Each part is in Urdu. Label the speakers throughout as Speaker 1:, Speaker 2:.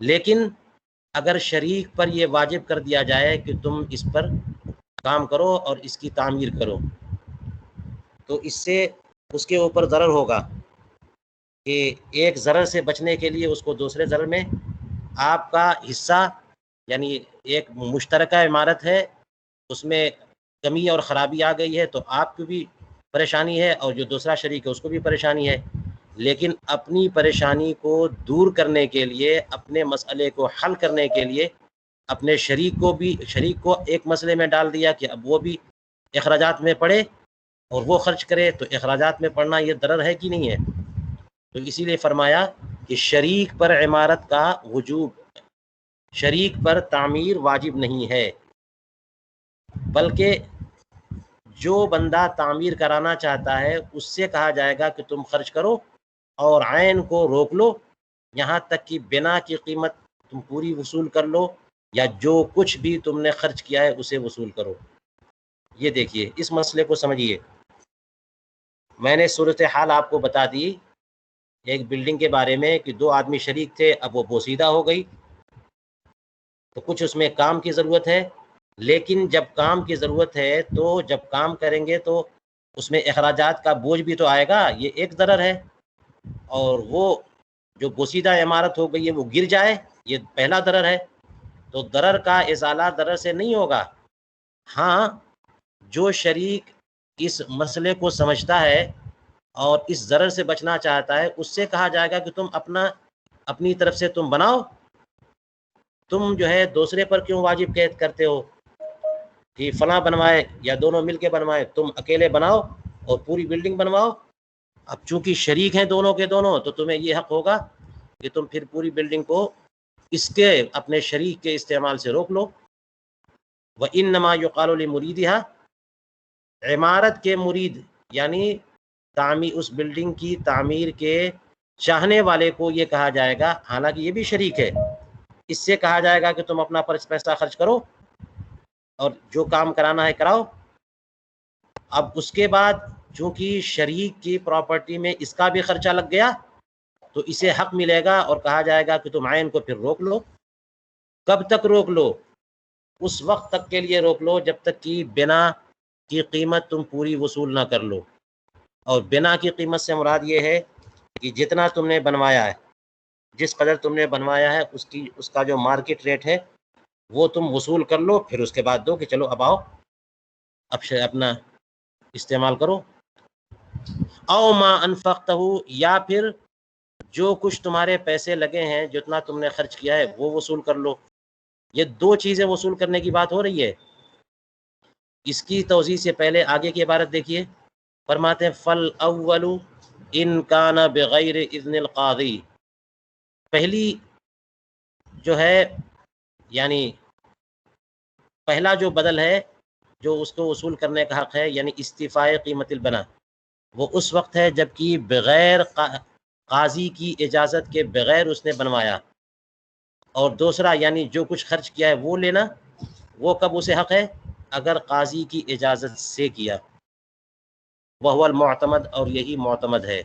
Speaker 1: لیکن اگر شریک پر یہ واجب کر دیا جائے کہ تم اس پر کام کرو اور اس کی تعمیر کرو، تو اس سے اس کے اوپر ضرر ہوگا کہ ایک ضرر سے بچنے کے لیے اس کو دوسرے ضرر میں آپ کا حصہ، یعنی ایک مشترکہ عمارت ہے اس میں کمی اور خرابی آ گئی ہے تو آپ کو بھی پریشانی ہے اور جو دوسرا شریک ہے اس کو بھی پریشانی ہے، لیکن اپنی پریشانی کو دور کرنے کے لیے، اپنے مسئلے کو حل کرنے کے لیے اپنے شریک کو ایک مسئلے میں ڈال دیا کہ اب وہ بھی اخراجات میں پڑے اور وہ خرچ کرے، تو اخراجات میں پڑنا یہ ضرر ہے کہ نہیں ہے؟ تو اسی لیے فرمایا کہ شریک پر عمارت کا وجوب، شریک پر تعمیر واجب نہیں ہے، بلکہ جو بندہ تعمیر کرانا چاہتا ہے اس سے کہا جائے گا کہ تم خرچ کرو اور عین کو روک لو، یہاں تک کہ بنا کی قیمت تم پوری وصول کر لو یا جو کچھ بھی تم نے خرچ کیا ہے اسے وصول کرو۔ یہ دیکھیے اس مسئلے کو سمجھیے، میں نے صورتحال آپ کو بتا دی ایک بلڈنگ کے بارے میں کہ 2 آدمی شریک تھے، اب وہ بوسیدہ ہو گئی تو کچھ اس میں کام کی ضرورت ہے، لیکن جب کام کی ضرورت ہے تو جب کام کریں گے تو اس میں اخراجات کا بوجھ بھی تو آئے گا، یہ ایک ضرر ہے، اور وہ جو بوسیدہ عمارت ہو گئی ہے وہ گر جائے یہ پہلا ضرر ہے، تو ضرر کا ازالہ ضرر سے نہیں ہوگا۔ ہاں جو شریک اس مسئلے کو سمجھتا ہے اور اس ضرر سے بچنا چاہتا ہے اس سے کہا جائے گا کہ تم اپنی طرف سے تم بناؤ، تم جو ہے دوسرے پر کیوں واجب قید کرتے ہو کہ فلاں بنوائے یا دونوں مل کے بنوائے، تم اکیلے بناؤ اور پوری بلڈنگ بنواؤ۔ اب چونکہ شریک ہیں دونوں کے دونوں تو تمہیں یہ حق ہوگا کہ تم پھر پوری بلڈنگ کو اس کے اپنے شریک کے استعمال سے روک لو۔ وَإِنَّمَا يُقَالُ لِمُرِيدِهَا، عمارت کے مرید یعنی اس بلڈنگ کی تعمیر کے چاہنے والے کو یہ کہا جائے گا، حالانکہ یہ بھی شریک ہے، اس سے کہا جائے گا کہ تم اپنا پیسہ خرچ کرو اور جو کام کرانا ہے کراؤ۔ اب اس کے بعد چونکہ شریک کی پراپرٹی میں اس کا بھی خرچہ لگ گیا تو اسے حق ملے گا اور کہا جائے گا کہ تم عین کو پھر روک لو۔ کب تک روک لو؟ اس وقت تک کے لیے روک لو جب تک کہ بنا کی قیمت تم پوری وصول نہ کر لو، اور بنا کی قیمت سے مراد یہ ہے کہ جتنا تم نے بنوایا ہے، جس قدر تم نے بنوایا ہے اس کا جو مارکیٹ ریٹ ہے وہ تم وصول کر لو، پھر اس کے بعد دو کہ چلو اب آؤ اب اپنا استعمال کرو۔ او ما انفقتہ، یا پھر جو کچھ تمہارے پیسے لگے ہیں جتنا تم نے خرچ کیا ہے وہ وصول کر لو۔ یہ 2 چیزیں وصول کرنے کی بات ہو رہی ہے۔ اس کی توضیح سے پہلے آگے کی عبارت دیکھیے، فرماتے ہیں فَالْأَوَّلُ إِنْ كَانَ بِغَيْرِ إِذْنِ الْقَاضِي، پہلی جو ہے یعنی پہلا جو بدل ہے جو اس کو وصول کرنے کا حق ہے، یعنی استیفائے قیمت البنا، وہ اس وقت ہے جبکہ بغیر قاضی کی اجازت کے بغیر اس نے بنوایا، اور دوسرا یعنی جو کچھ خرچ کیا ہے وہ لینا، وہ کب اسے حق ہے؟ اگر قاضی کی اجازت سے کیا، وہو المعتمد، اور یہی معتمد ہے۔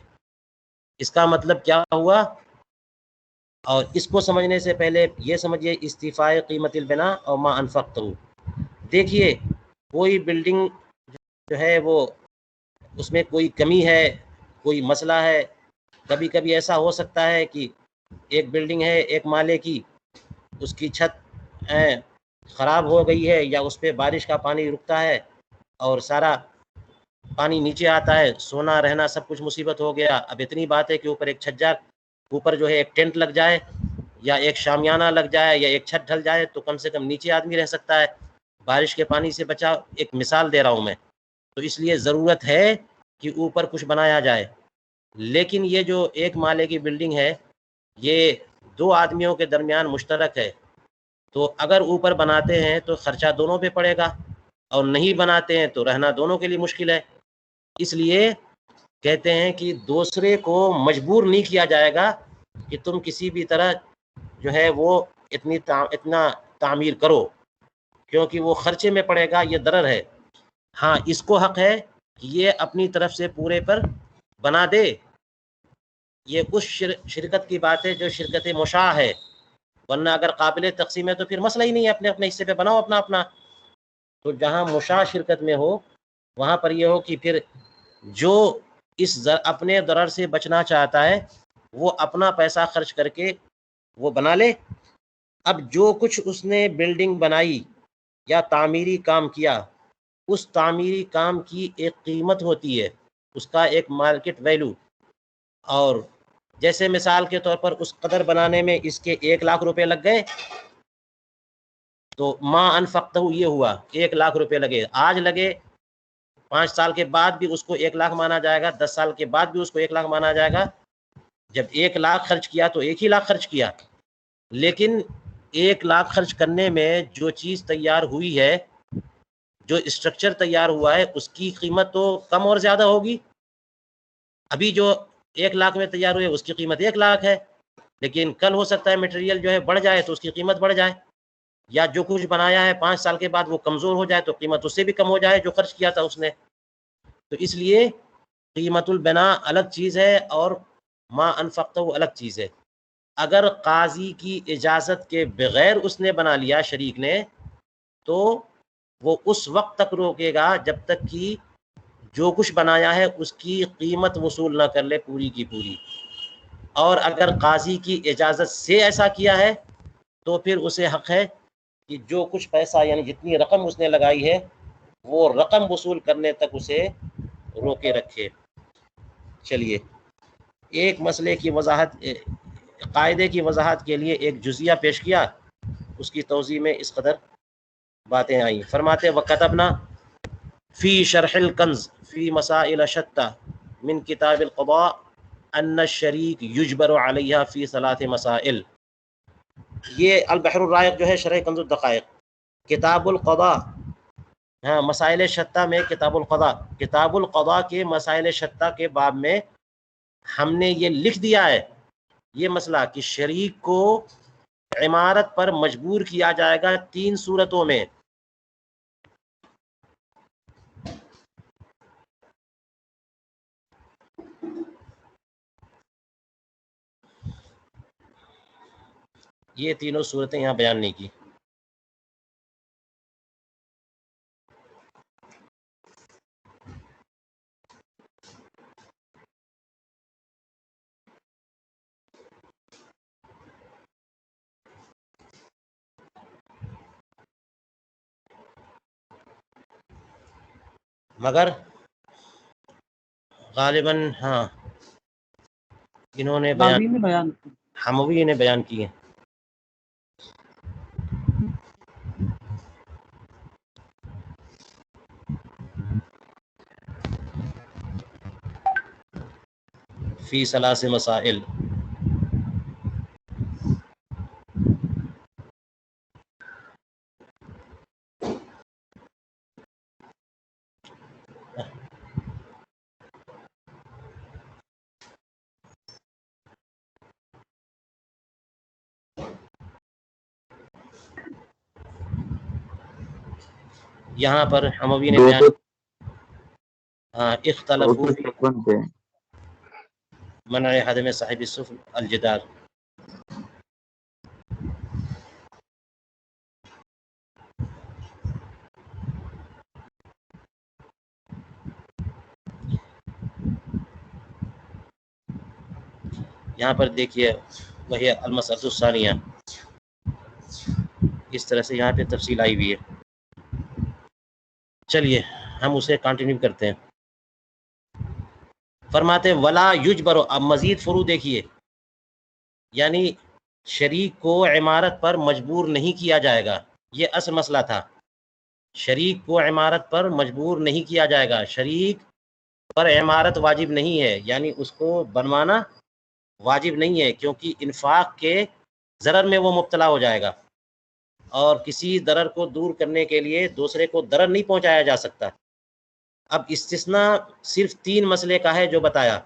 Speaker 1: اس کا مطلب کیا ہوا؟ اور اس کو سمجھنے سے پہلے یہ سمجھیے استیفائے قیمت البنا اور ما انفقتہ۔ دیکھیے کوئی بلڈنگ جو ہے وہ اس میں کوئی کمی ہے، کوئی مسئلہ ہے، کبھی کبھی ایسا ہو سکتا ہے کہ ایک بلڈنگ ہے ایک مالے کی، اس کی چھت خراب ہو گئی ہے یا اس پہ بارش کا پانی رکتا ہے اور سارا پانی نیچے آتا ہے، سونا رہنا سب کچھ مصیبت ہو گیا۔ اب اتنی بات ہے کہ اوپر ایک چھجار، اوپر جو ہے ایک ٹینٹ لگ جائے یا ایک شامیانہ لگ جائے یا ایک چھت ڈھل جائے تو کم سے کم نیچے آدمی رہ سکتا ہے، بارش کے پانی سے بچا۔ ایک مثال دے رہا ہوں میں، تو اس لیے ضرورت ہے کہ اوپر کچھ بنایا جائے۔ لیکن یہ جو ایک مالے کی بلڈنگ ہے یہ 2 آدمیوں کے درمیان مشترک ہے، تو اگر اوپر بناتے ہیں تو خرچہ دونوں پہ پڑے گا، اور نہیں بناتے ہیں تو رہنا دونوں کے لیے مشکل ہے۔ اس لیے کہتے ہیں کہ دوسرے کو مجبور نہیں کیا جائے گا کہ تم کسی بھی طرح جو ہے وہ اتنا تعمیر کرو، کیونکہ وہ خرچے میں پڑے گا، یہ ضرر ہے۔ ہاں اس کو حق ہے کہ یہ اپنی طرف سے پورے پر بنا دے، یہ اس شرکت کی بات ہے جو شرکت مشاع ہے، ورنہ اگر قابل تقسیم ہے تو پھر مسئلہ ہی نہیں ہے، اپنے اپنے حصے پہ بناؤ اپنا اپنا۔ تو جہاں مشاع شرکت میں ہو وہاں پر یہ ہو کہ پھر جو اپنے ضرر سے بچنا چاہتا ہے وہ اپنا پیسہ خرچ کر کے وہ بنا لے۔ اب جو کچھ اس نے بلڈنگ بنائی یا تعمیری کام کیا، اس تعمیری کام کی ایک قیمت ہوتی ہے، اس کا ایک مارکیٹ ویلو، اور جیسے مثال کے طور پر اس قدر بنانے میں اس کے 1,00,000 روپے لگ گئے، تو ما انفقتہ یہ ہوا 1,00,000 روپے لگے، آج لگے، 5 سال کے بعد بھی اس کو 1,00,000 مانا جائے گا، 10 سال کے بعد بھی اس کو 1,00,000 مانا جائے گا۔ جب 1,00,000 خرچ کیا تو 1,00,000 خرچ کیا، لیکن 1,00,000 خرچ کرنے میں جو چیز تیار ہوئی ہے، جو اسٹرکچر تیار ہوا ہے، اس کی قیمت تو کم اور زیادہ ہوگی۔ ابھی جو 1,00,000 میں تیار ہوئے اس کی قیمت 1,00,000 ہے، لیکن کل ہو سکتا ہے مٹیریل جو ہے بڑھ جائے تو اس کی قیمت بڑھ جائے، یا جو کچھ بنایا ہے 5 سال کے بعد وہ کمزور ہو جائے تو قیمت اس سے بھی کم ہو جائے جو خرچ کیا تھا اس نے۔ تو اس لیے قیمت البنا الگ چیز ہے اور ما انفقتہ الگ چیز ہے۔ اگر قاضی کی اجازت کے بغیر اس نے بنا لیا شریک نے، تو وہ اس وقت تک روکے گا جب تک کہ جو کچھ بنایا ہے اس کی قیمت وصول نہ کر لے پوری کی پوری، اور اگر قاضی کی اجازت سے ایسا کیا ہے تو پھر اسے حق ہے کہ جو کچھ پیسہ یعنی جتنی رقم اس نے لگائی ہے وہ رقم وصول کرنے تک اسے روکے رکھے۔ چلیے ایک مسئلے کی وضاحت، قاعدے کی وضاحت کے لیے ایک جزیہ پیش کیا، اس کی توضیح میں اس قدر باتیں آئیں۔ فرماتے وَكَتَبْنَا فی شرح الکنز فی مسائل شتى من کتاب القضاء ان الشریک یجبر علیہ فی 3 مسائل۔ یہ البحر الرائق جو ہے شرح کنز الدقائق، کتاب القضاء، ہاں مسائل شتى میں کتاب القضاء کے مسائل شتى کے باب میں ہم نے یہ لکھ دیا ہے یہ مسئلہ کہ شریک کو عمارت پر مجبور کیا جائے گا 3 صورتوں میں۔ یہ تینوں صورتیں یہاں بیان نہیں کی۔ مگر غالباً ہاں انہوں نے حموی نے بیان کی ہیں۔ فی 3 مسائل، یہاں پر حموی نے بیان اختلفوا فی منع حدم صاحب السفل الجدار۔ یہاں پر دیکھیے وہی المسألۃ الثانیہ، اس طرح سے یہاں پہ تفصیل آئی ہوئی ہے۔ چلیے ہم اسے کنٹینیو کرتے ہیں۔ فرماتے ولا یجبر، اب مزید فرو دیکھیے، یعنی شریک کو عمارت پر مجبور نہیں کیا جائے گا، یہ اصل مسئلہ تھا۔ شریک کو عمارت پر مجبور نہیں کیا جائے گا، شریک پر عمارت واجب نہیں ہے، یعنی اس کو بنوانا واجب نہیں ہے، کیونکہ انفاق کے ضرر میں وہ مبتلا ہو جائے گا، اور کسی ضرر کو دور کرنے کے لیے دوسرے کو ضرر نہیں پہنچایا جا سکتا۔ اب استثناء صرف 3 مسئلے کا ہے جو بتایا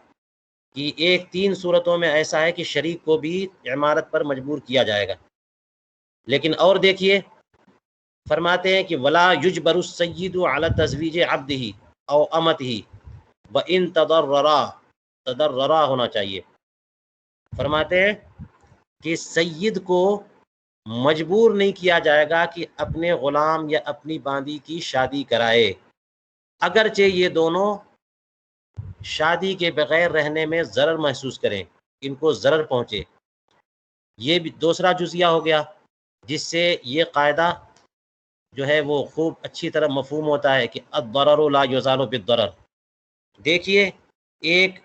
Speaker 1: کہ 3 صورتوں میں ایسا ہے کہ شریک کو بھی عمارت پر مجبور کیا جائے گا۔ لیکن اور دیکھیے فرماتے ہیں کہ ولا یجبر السید علی تزویج عبدہ او امتہ وان تضررا ہونا چاہیے۔ فرماتے ہیں کہ سید کو مجبور نہیں کیا جائے گا کہ اپنے غلام یا اپنی باندی کی شادی کرائے، اگرچہ یہ دونوں شادی کے بغیر رہنے میں ضرر محسوس کریں، ان کو ضرر پہنچے۔ یہ بھی دوسرا جزیہ ہو گیا جس سے یہ قاعدہ جو ہے وہ خوب اچھی طرح مفہوم ہوتا ہے کہ الضرر لا یزال بالضرر۔ دیکھیے، ایک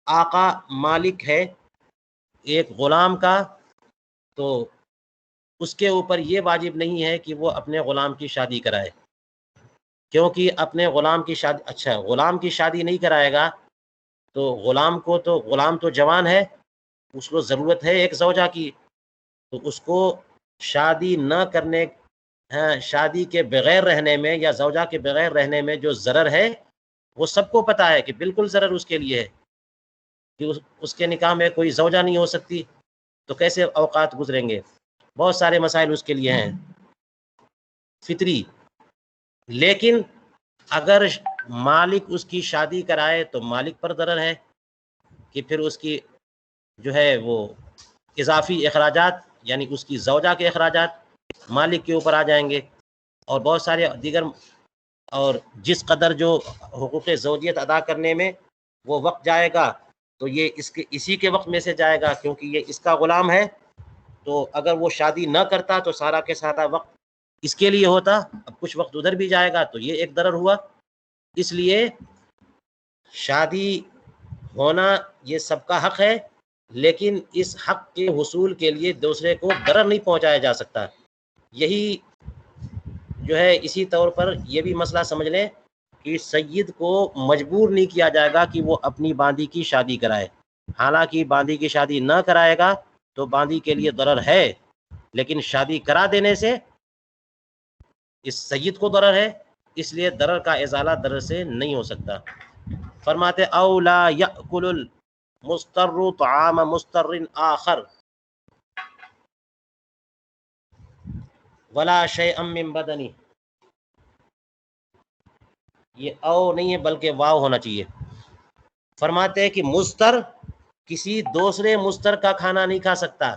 Speaker 1: آقا مالک ہے ایک غلام کا، تو اس کے اوپر یہ واجب نہیں ہے کہ وہ اپنے غلام کی شادی کرائے، کیونکہ اپنے غلام کی شادی غلام کی شادی نہیں کرائے گا تو غلام تو جوان ہے، اس کو ضرورت ہے ایک زوجہ کی، تو اس کو شادی نہ کرنے شادی کے بغیر رہنے میں یا زوجہ کے بغیر رہنے میں جو ضرر ہے وہ سب کو پتہ ہے کہ بالکل ضرر اس کے لیے ہے کہ اس کے نکاح میں کوئی زوجہ نہیں ہو سکتی، تو کیسے اوقات گزریں گے، بہت سارے مسائل اس کے لیے ہیں فطری۔ لیکن اگر مالک اس کی شادی کرائے تو مالک پر ضرر ہے کہ پھر اس کی جو ہے وہ اضافی اخراجات یعنی اس کی زوجہ کے اخراجات مالک کے اوپر آ جائیں گے، اور بہت سارے دیگر، اور جس قدر جو حقوق زوجیت ادا کرنے میں وہ وقت جائے گا تو یہ اسی کے وقت میں سے جائے گا، کیونکہ یہ اس کا غلام ہے، تو اگر وہ شادی نہ کرتا تو سارا کے سارا وقت اس کے لیے ہوتا، اب کچھ وقت ادھر بھی جائے گا تو یہ ایک ضرر ہوا۔ اس لیے شادی ہونا یہ سب کا حق ہے، لیکن اس حق کے حصول کے لیے دوسرے کو ضرر نہیں پہنچایا جا سکتا۔ یہی جو ہے اسی طور پر یہ بھی مسئلہ سمجھ لیں کہ سید کو مجبور نہیں کیا جائے گا کہ وہ اپنی باندی کی شادی کرائے، حالانکہ باندی کی شادی نہ کرائے گا تو باندی کے لیے ضرر ہے، لیکن شادی کرا دینے سے اس سید کو ضرر ہے، اس لیے ضرر کا ازالہ ضرر سے نہیں ہو سکتا۔ فرماتے اولا یأکل المستر طعام مستر آخر ولا شیئا من بدنی، یہ او نہیں ہے بلکہ واو ہونا چاہیے۔ فرماتے ہیں کہ مستر کسی دوسرے مستر کا کھانا نہیں کھا سکتا،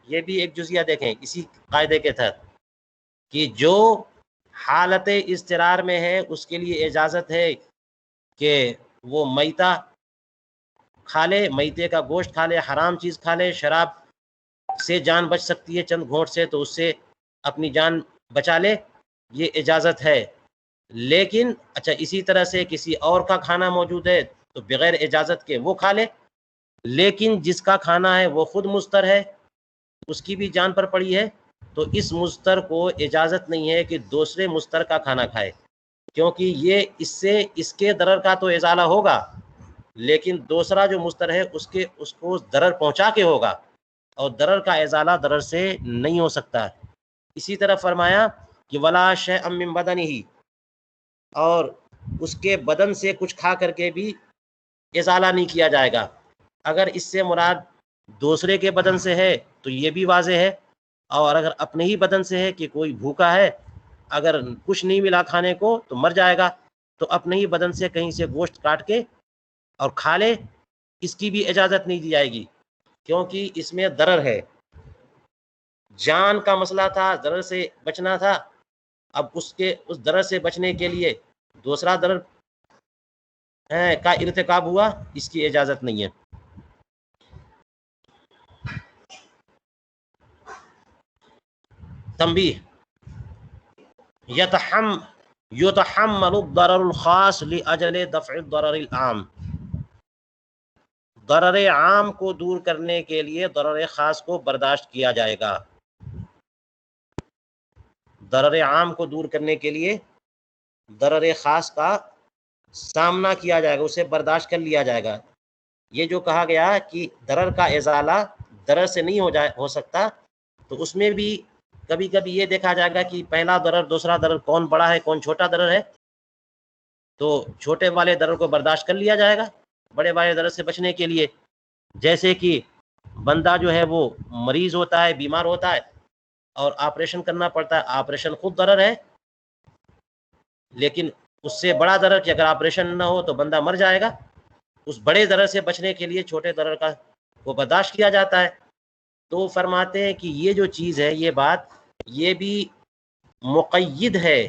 Speaker 1: یہ بھی ایک جزیہ دیکھیں اسی قاعدے کے تحت کہ جو حالت اضطرار میں ہے اس کے لیے اجازت ہے کہ وہ میتہ کھا لے، میتے کا گوشت کھا لے، حرام چیز کھا لے، شراب سے جان بچ سکتی ہے چند گھونٹ سے تو اس سے اپنی جان بچا لے، یہ اجازت ہے۔ لیکن اسی طرح سے کسی اور کا کھانا موجود ہے تو بغیر اجازت کے وہ کھا لے، لیکن جس کا کھانا ہے وہ خود مستر ہے، اس کی بھی جان پر پڑی ہے، تو اس مستر کو اجازت نہیں ہے کہ دوسرے مستر کا کھانا کھائے، کیونکہ یہ اس کے ضرر کا تو ازالہ ہوگا، لیکن دوسرا جو مستر ہے اس کو ضرر پہنچا کے ہوگا، اور ضرر کا ازالہ ضرر سے نہیں ہو سکتا۔ اسی طرح فرمایا کہ ولا شیئا من بدنہ، اور اس کے بدن سے کچھ کھا کر کے بھی ازالہ نہیں کیا جائے گا۔ اگر اس سے مراد دوسرے کے بدن سے ہے تو یہ بھی واضح ہے، اور اگر اپنے ہی بدن سے ہے کہ کوئی بھوکا ہے، اگر کچھ نہیں ملا کھانے کو تو مر جائے گا، تو اپنے ہی بدن سے کہیں سے گوشت کاٹ کے اور کھا لے، اس کی بھی اجازت نہیں دی جائے گی، کیونکہ اس میں ضرر ہے۔ جان کا مسئلہ تھا، ضرر سے بچنا تھا، اب اس ضرر سے بچنے کے لیے دوسرا ضرر کا ارتکاب ہوا، اس کی اجازت نہیں ہے۔ تنبیہ، یتحمل الضرر الخاص لاجل دفع الضرر العام، ضرر عام کو دور کرنے کے لیے ضرر خاص کو برداشت کیا جائے گا، ضرر عام کو دور کرنے کے لیے ضرر خاص کا سامنا کیا جائے گا، اسے برداشت کر لیا جائے گا۔ یہ جو کہا گیا کہ ضرر کا ازالہ ضرر سے نہیں ہو سکتا، تو اس میں بھی کبھی کبھی یہ دیکھا جائے گا کہ پہلا ضرر دوسرا ضرر کون بڑا ہے کون چھوٹا ضرر ہے، تو چھوٹے والے ضرر کو برداشت کر لیا جائے گا بڑے والے ضرر سے بچنے کے لیے۔ جیسے کہ بندہ جو ہے وہ مریض ہوتا ہے، بیمار ہوتا ہے اور آپریشن کرنا پڑتا ہے، آپریشن خود ضرر ہے، لیکن اس سے بڑا ضرر کہ اگر آپریشن نہ ہو تو بندہ مر جائے گا، اس بڑے ضرر سے بچنے کے لیے چھوٹے ضرر کو برداشت کیا جاتا ہے۔ تو فرماتے ہیں کہ یہ جو چیز ہے، یہ بات یہ بھی مقید ہے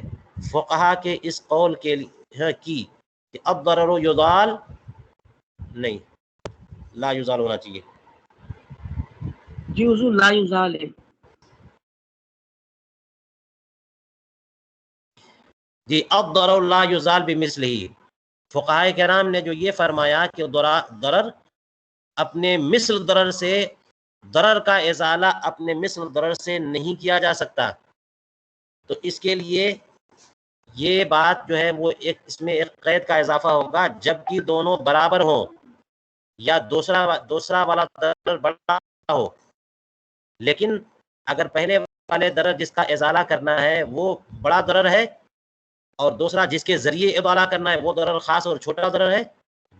Speaker 1: فقہا کے اس قول کے کی کہ الضرر یزال نہیں، لا یزال ہونا چاہیے.
Speaker 2: جی حضور لا یزال ہے.
Speaker 1: جی الضرر لا یزال بمثلہ. فقہائے کرام نے جو یہ فرمایا کہ ضرر اپنے مثل ضرر سے، ضرر کا ازالہ اپنے مثل ضرر سے نہیں کیا جا سکتا، تو اس کے لیے یہ بات جو ہے وہ اس میں ایک قید کا اضافہ ہوگا جبکہ دونوں برابر ہوں یا دوسرا والا ضرر بڑا ہو. لیکن اگر پہلے والے ضرر جس کا ازالہ کرنا ہے وہ بڑا ضرر ہے اور دوسرا جس کے ذریعے ازالہ کرنا ہے وہ ضرر خاص اور چھوٹا ضرر ہے،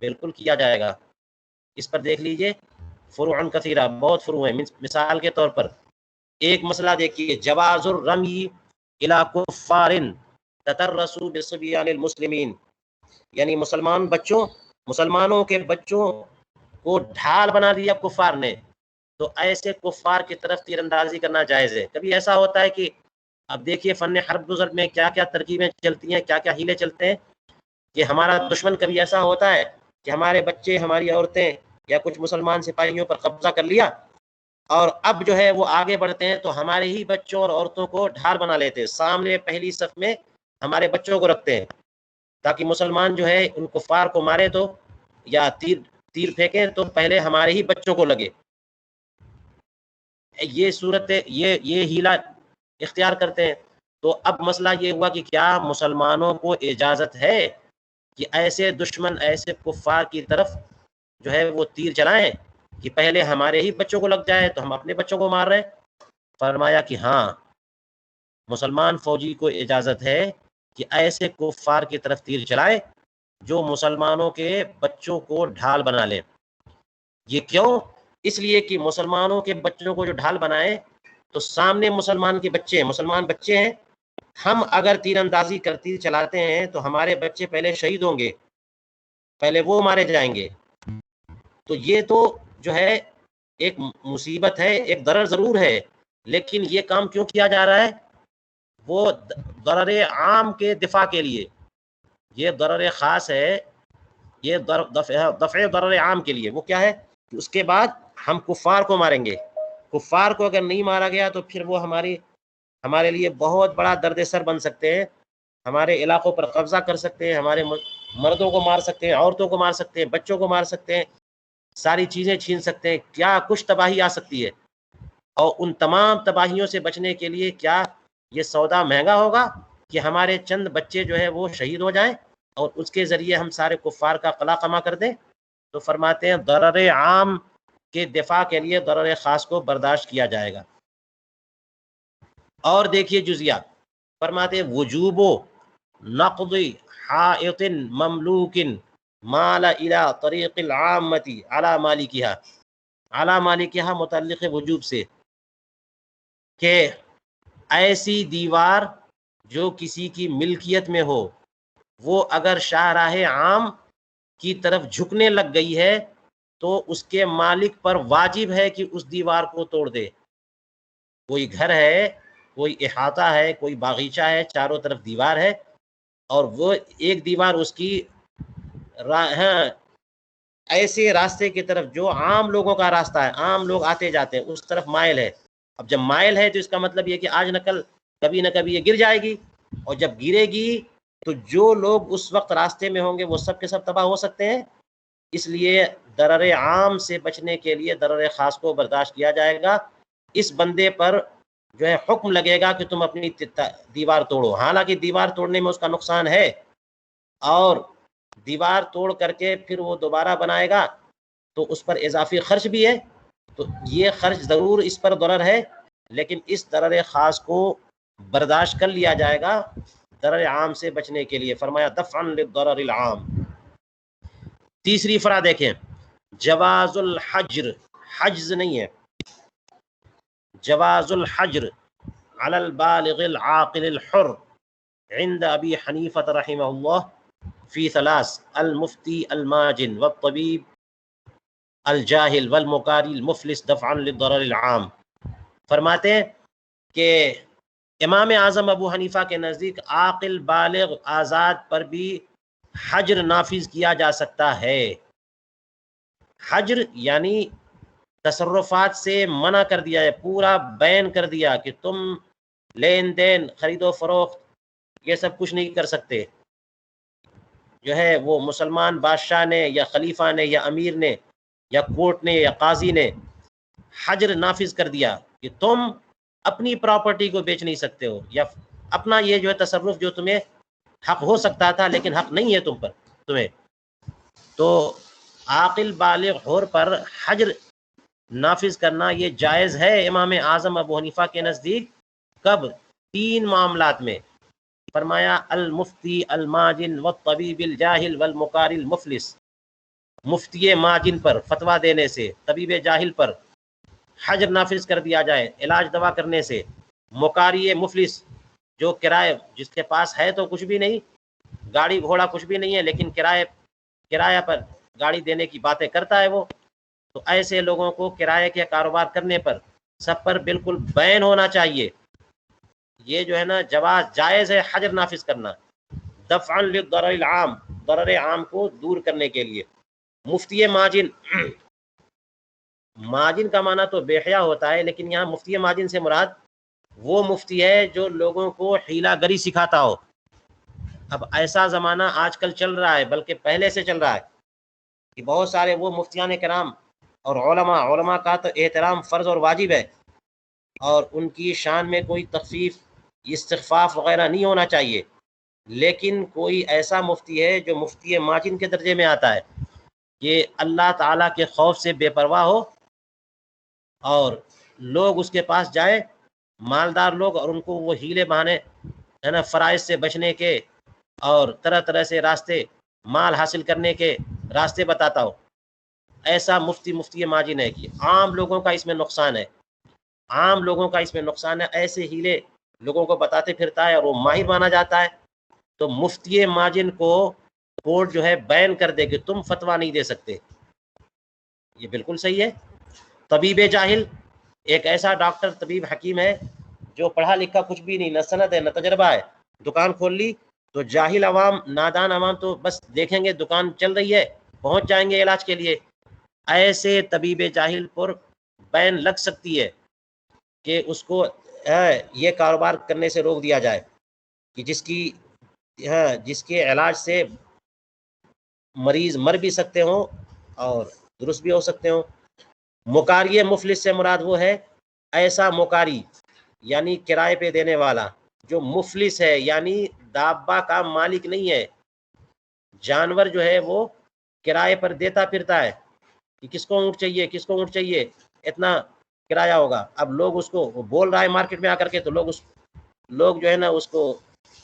Speaker 1: بالکل کیا جائے گا. اس پر دیکھ لیجئے فروع کثیرہ، بہت فروع ہیں. مثال کے طور پر ایک مسئلہ دیکھیے، جواز الرمی الی کفار تترسوا بصبیان المسلمین، یعنی مسلمانوں کے بچوں کو ڈھال بنا دیا کفار نے، تو ایسے کفار کی طرف تیر اندازی کرنا جائز ہے. کبھی ایسا ہوتا ہے کہ اب دیکھیے فن حرب گزر میں کیا کیا ترکیبیں چلتی ہیں، کیا کیا ہیلے چلتے ہیں کہ ہمارا دشمن کبھی ایسا ہوتا ہے کہ ہمارے بچے، ہماری عورتیں یا کچھ مسلمان سپاہیوں پر قبضہ کر لیا، اور اب جو ہے وہ آگے بڑھتے ہیں تو ہمارے ہی بچوں اور عورتوں کو ڈھال بنا لیتے ہیں، سامنے پہلی صف میں ہمارے بچوں کو رکھتے ہیں تاکہ مسلمان جو ہے ان کفار کو مارے تو یا تیر پھینکیں تو پہلے ہمارے ہی بچوں کو لگے. یہ صورت یہ ہیلا اختیار کرتے ہیں. تو اب مسئلہ یہ ہوا کہ کیا مسلمانوں کو اجازت ہے کہ ایسے دشمن، ایسے کفار کی طرف جو ہے وہ تیر چلائیں کہ پہلے ہمارے ہی بچوں کو لگ جائے تو ہم اپنے بچوں کو مار رہے ہیں؟ فرمایا کہ ہاں، مسلمان فوجی کو اجازت ہے کہ ایسے کفار کی طرف تیر چلائے جو مسلمانوں کے بچوں کو ڈھال بنا لیں. یہ کیوں؟ اس لیے کہ مسلمانوں کے بچوں کو جو ڈھال بنائے تو سامنے مسلمان بچے ہیں، ہم اگر تیر اندازی کر تیر چلاتے ہیں تو ہمارے بچے پہلے شہید ہوں گے، پہلے وہ مارے جائیں گے. تو یہ تو جو ہے ایک مصیبت ہے، ایک ضرر ضرور ہے، لیکن یہ کام کیوں کیا جا رہا ہے؟ وہ ضرر عام کے دفاع کے لیے. یہ ضرر خاص ہے، یہ دفع ضرر عام کے لیے. وہ کیا ہے کہ اس کے بعد ہم کفار کو ماریں گے. کفار کو اگر نہیں مارا گیا تو پھر وہ ہمارے لیے بہت بڑا درد سر بن سکتے ہیں، ہمارے علاقوں پر قبضہ کر سکتے ہیں، ہمارے مردوں کو مار سکتے ہیں، عورتوں کو مار سکتے ہیں، بچوں کو مار سکتے ہیں، ساری چیزیں چھین سکتے ہیں، کیا کچھ تباہی آ سکتی ہے. اور ان تمام تباہیوں سے بچنے کے لیے کیا یہ سودا مہنگا ہوگا کہ ہمارے چند بچے جو ہے وہ شہید ہو جائیں اور اس کے ذریعے ہم سارے کفار کا قلا قما کر دیں؟ تو فرماتے ہیں ضرر عام کے دفاع کے لیے ضرر خاص کو برداشت کیا جائے گا. اور دیکھیے جزیہ، فرماتے ہیں وجوب نقض حائط مملوک مال الى طریق العامۃ علی مالکہا متعلق وجوب سے، کہ ایسی دیوار جو کسی کی ملکیت میں ہو وہ اگر شاہراہ عام کی طرف جھکنے لگ گئی ہے تو اس کے مالک پر واجب ہے کہ اس دیوار کو توڑ دے. کوئی گھر ہے، کوئی احاطہ ہے، کوئی باغیچہ ہے، چاروں طرف دیوار ہے اور وہ ایک دیوار اس کی ایسے راستے کی طرف جو عام لوگوں کا راستہ ہے، عام لوگ آتے جاتے ہیں، اس طرف مائل ہے. اب جب مائل ہے تو اس کا مطلب یہ کہ آج نہ کل کبھی نہ کبھی یہ گر جائے گی، اور جب گرے گی تو جو لوگ اس وقت راستے میں ہوں گے وہ سب کے سب تباہ ہو سکتے ہیں. اس لیے ضرر عام سے بچنے کے لیے ضرر خاص کو برداشت کیا جائے گا. اس بندے پر جو ہے حکم لگے گا کہ تم اپنی دیوار توڑو، حالانکہ دیوار توڑنے میں اس کا نقصان ہے، اور دیوار توڑ کر کے پھر وہ دوبارہ بنائے گا تو اس پر اضافی خرچ بھی ہے. تو یہ خرچ ضرور اس پر ضرر ہے، لیکن اس ضرر خاص کو برداشت کر لیا جائے گا ضرر عام سے بچنے کے لیے. فرمایا دفعا للضرر العام. تیسری فرع دیکھیں، جواز الحجر، حجز نہیں ہے، جواز الحجر علی البالغ العاقل الحر عند ابی حنیفہ رحمہ اللہ فی ثلاث: المفتی، الماجن والطبیب الجاہل والمقاری المفلس دفعا للضرر العام۔ فرماتے ہیں کہ امام اعظم ابو حنیفہ کے نزدیک عاقل بالغ آزاد پر بھی حجر نافذ کیا جا سکتا ہے۔ حجر یعنی تصرفات سے منع کر دیا ہے، پورا بین کر دیا کہ تم لین دین خرید و فروخت یہ سب کچھ نہیں کر سکتے۔ جو ہے وہ مسلمان بادشاہ نے یا خلیفہ نے یا امیر نے یا کورٹ نے یا قاضی نے حجر نافذ کر دیا کہ تم اپنی پراپرٹی کو بیچ نہیں سکتے ہو، یا اپنا یہ جو ہے تصرف جو تمہیں حق ہو سکتا تھا لیکن حق نہیں ہے تم پر تمہیں، تو عاقل بالغ حور پر حجر نافذ کرنا یہ جائز ہے امام اعظم ابو حنیفہ کے نزدیک۔ کب؟ 3 معاملات میں۔ فرمایا المفتی الماجن والطبیب الجاہل والمقاری المفلس، مفتی ماجن پر فتویٰ دینے سے، طبیب جاہل پر حجر نافذ کر دیا جائے علاج دوا کرنے سے، مقاری مفلس جو کرائے جس کے پاس ہے تو کچھ بھی نہیں، گاڑی گھوڑا کچھ بھی نہیں ہے لیکن کرایہ پر گاڑی دینے کی باتیں کرتا ہے وہ، تو ایسے لوگوں کو کرائے کے کاروبار کرنے پر سب پر بالکل بین ہونا چاہیے۔ یہ جو ہے نا جواز جائز ہے حجر نافذ کرنا، دفعا للضرر العام، ضرر عام کو دور کرنے کے لیے۔ مفتی ماجن، ماجن کا معنی تو بے حیا ہوتا ہے، لیکن یہاں مفتی ماجن سے مراد وہ مفتی ہے جو لوگوں کو حیلہ گری سکھاتا ہو۔ اب ایسا زمانہ آج کل چل رہا ہے، بلکہ پہلے سے چل رہا ہے، کہ بہت سارے وہ مفتیان کرام اور علماء کا تو احترام فرض اور واجب ہے، اور ان کی شان میں کوئی تخفیف استخفاف وغیرہ نہیں ہونا چاہیے، لیکن کوئی ایسا مفتی ہے جو مفتی ماجن کے درجے میں آتا ہے کہ اللہ تعالیٰ کے خوف سے بے پرواہ ہو، اور لوگ اس کے پاس جائیں مالدار لوگ، اور ان کو وہ ہیلے بہانے ہے نا فرائض سے بچنے کے اور طرح طرح سے راستے مال حاصل کرنے کے راستے بتاتا ہو۔ ایسا مفتی ماجن ہے کہ عام لوگوں کا اس میں نقصان ہے، عام لوگوں کا اس میں نقصان ہے، ایسے ہیلے لوگوں کو بتاتے پھرتا ہے اور وہ ماہر مانا جاتا ہے، تو مفتی ماجن کو کورٹ جو ہے بین کر دے کہ تم فتویٰ نہیں دے سکتے، یہ بالکل صحیح ہے۔ طبیب جاہل، ایک ایسا ڈاکٹر طبیب حکیم ہے جو پڑھا لکھا کچھ بھی نہیں، نہ سند ہے نہ تجربہ ہے، دکان کھول لی تو جاہل عوام نادان عوام تو بس دیکھیں گے دکان چل رہی ہے پہنچ جائیں گے علاج کے لیے۔ ایسے طبیب جاہل پر بین لگ سکتی ہے کہ اس کو یہ کاروبار کرنے سے روک دیا جائے کہ جس کے علاج سے مریض مر بھی سکتے ہوں اور درست بھی ہو سکتے ہوں۔ مقاری مفلس سے مراد وہ ہے ایسا مقاری یعنی کرائے پہ دینے والا جو مفلس ہے، یعنی دابہ کا مالک نہیں ہے، جانور جو ہے وہ کرائے پر دیتا پھرتا ہے کہ کس کو اونٹ چاہیے، کس کو اونٹ چاہیے، اتنا کرایہ ہوگا۔ اب لوگ اس کو بول رہا ہے مارکیٹ میں آ کر کے، تو لوگ جو ہے نا اس کو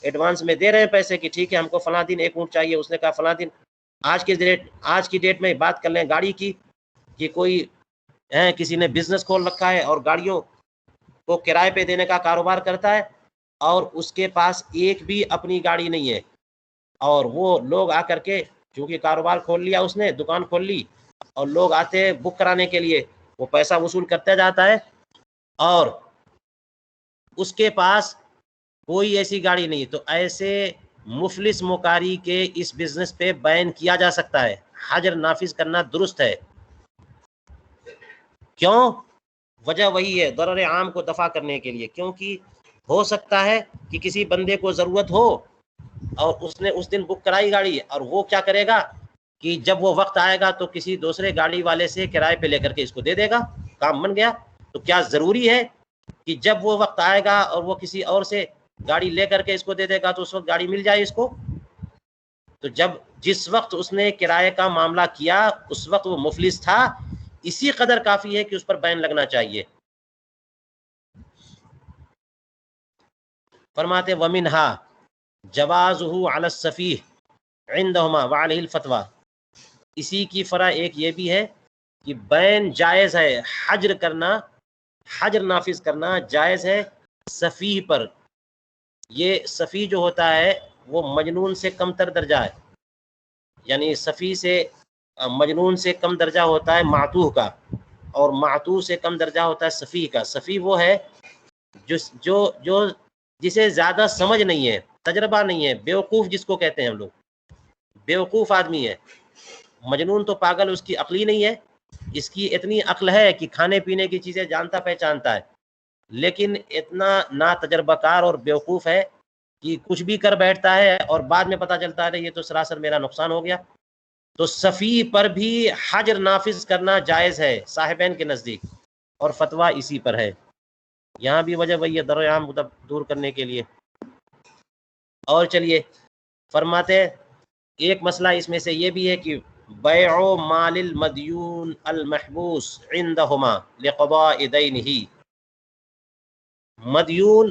Speaker 1: ایڈوانس میں دے رہے ہیں پیسے کہ ٹھیک ہے ہم کو فلاں دن ایک اونٹ چاہیے، اس نے کہا فلاں دن۔ آج کی ڈیٹ میں بات کر لیں گاڑی کی کہ کوئی کسی نے بزنس کھول رکھا ہے اور گاڑیوں کو کرائے پہ دینے کا کاروبار کرتا ہے، اور اس کے پاس ایک بھی اپنی گاڑی نہیں ہے، اور وہ لوگ آ کر کے چونکہ کاروبار کھول لیا، اس نے دکان کھول لی اور لوگ آتے ہیں بک کرانے کے لیے، وہ پیسہ وصول کرتا جاتا ہے اور اس کے پاس کوئی ایسی گاڑی نہیں، تو ایسے مفلس مقاری کے اس بزنس پہ بین کیا جا سکتا ہے، حجر نافذ کرنا درست ہے۔ کیوں؟ وجہ وہی ہے، ضرر عام کو دفع کرنے کے لیے، کیونکہ ہو سکتا ہے کہ کسی بندے کو ضرورت ہو اور اس نے اس دن بک کرائی گاڑی، اور وہ کیا کرے گا کہ جب وہ وقت آئے گا تو کسی دوسرے گاڑی والے سے کرائے پہ لے کر کے اس کو دے دے گا، کام بن گیا۔ تو کیا ضروری ہے کہ جب وہ وقت آئے گا اور وہ کسی اور سے گاڑی لے کر کے اس کو دے دے گا تو اس وقت گاڑی مل جائے اس کو؟ تو جس وقت اس نے کرائے کا معاملہ کیا اس وقت وہ مفلس تھا، اسی قدر کافی ہے کہ اس پر بین لگنا چاہیے۔ فرماتے وَمِنْهَا جَوَازُهُ عَلَى السَّفِيهِ عِنْدَهُمَا وَعَلَيْهِ الْفَتْوَى، اسی کی فرع ایک یہ بھی ہے کہ بین جائز ہے، حجر نافذ کرنا جائز ہے سفیہ پر۔ یہ سفیہ جو ہوتا ہے وہ مجنون سے کم تر درجہ ہے، یعنی سفیہ سے مجنون سے کم درجہ ہوتا ہے معتوہ کا، اور معتوہ سے کم درجہ ہوتا ہے سفیہ کا۔ سفیہ وہ ہے جو جسے زیادہ سمجھ نہیں ہے، تجربہ نہیں ہے، بیوقوف جس کو کہتے ہیں ہم لوگ، بیوقوف آدمی ہے۔ مجنون تو پاگل، اس کی عقل ہی نہیں ہے، اس کی اتنی عقل ہے کہ کھانے پینے کی چیزیں جانتا پہچانتا ہے، لیکن اتنا نا تجربہ کار اور بیوقوف ہے کہ کچھ بھی کر بیٹھتا ہے اور بعد میں پتہ چلتا ہے یہ تو سراسر میرا نقصان ہو گیا۔ تو سفیہ پر بھی حجر نافذ کرنا جائز ہے صاحبین کے نزدیک، اور فتویٰ اسی پر ہے۔ یہاں بھی وجہ وہی ہے، ضرر عام دور کرنے کے لیے۔ اور چلیے فرماتے ایک مسئلہ اس میں سے یہ بھی ہے کہ بیع مال المدیون المحبوس عندہما لقضاء دینہ، مدیون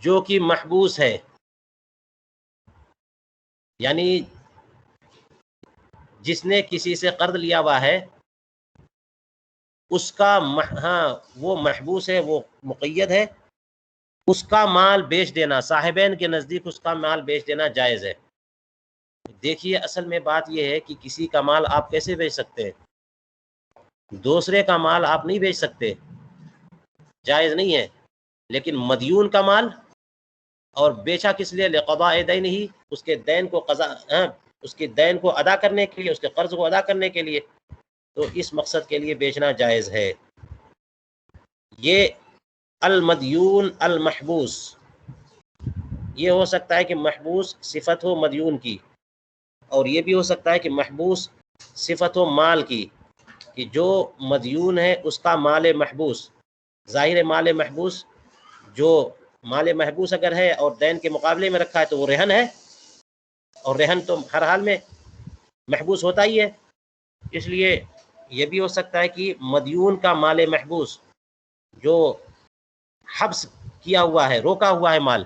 Speaker 1: جو کہ محبوس ہے، یعنی جس نے کسی سے قرض لیا ہوا ہے، اس کا ہاں وہ محبوس ہے، وہ مقید ہے، اس کا مال بیچ دینا، صاحبین کے نزدیک اس کا مال بیچ دینا جائز ہے۔ دیکھیے اصل میں بات یہ ہے کہ کسی کا مال آپ کیسے بیچ سکتے ہیں؟ دوسرے کا مال آپ نہیں بیچ سکتے، جائز نہیں ہے۔ لیکن مدیون کا مال، اور بیچا کس لیے؟ لقضاء دینہ، اس کے دین کو اس کے دین کو ادا کرنے کے لیے، اس کے قرض کو ادا کرنے کے لیے، تو اس مقصد کے لیے بیچنا جائز ہے۔ یہ المدیون المحبوس، یہ ہو سکتا ہے کہ محبوس صفت ہو مدیون کی، اور یہ بھی ہو سکتا ہے کہ محبوس صفت ہو مال کی، کہ جو مدیون ہے اس کا مال محبوس، ظاہر مال محبوس، جو مال محبوس اگر ہے اور دین کے مقابلے میں رکھا ہے تو وہ رہن ہے، اور رہن تو ہر حال میں محبوس ہوتا ہی ہے۔ اس لیے یہ بھی ہو سکتا ہے کہ مدیون کا مال محبوس جو حبس کیا ہوا ہے، روکا ہوا ہے مال،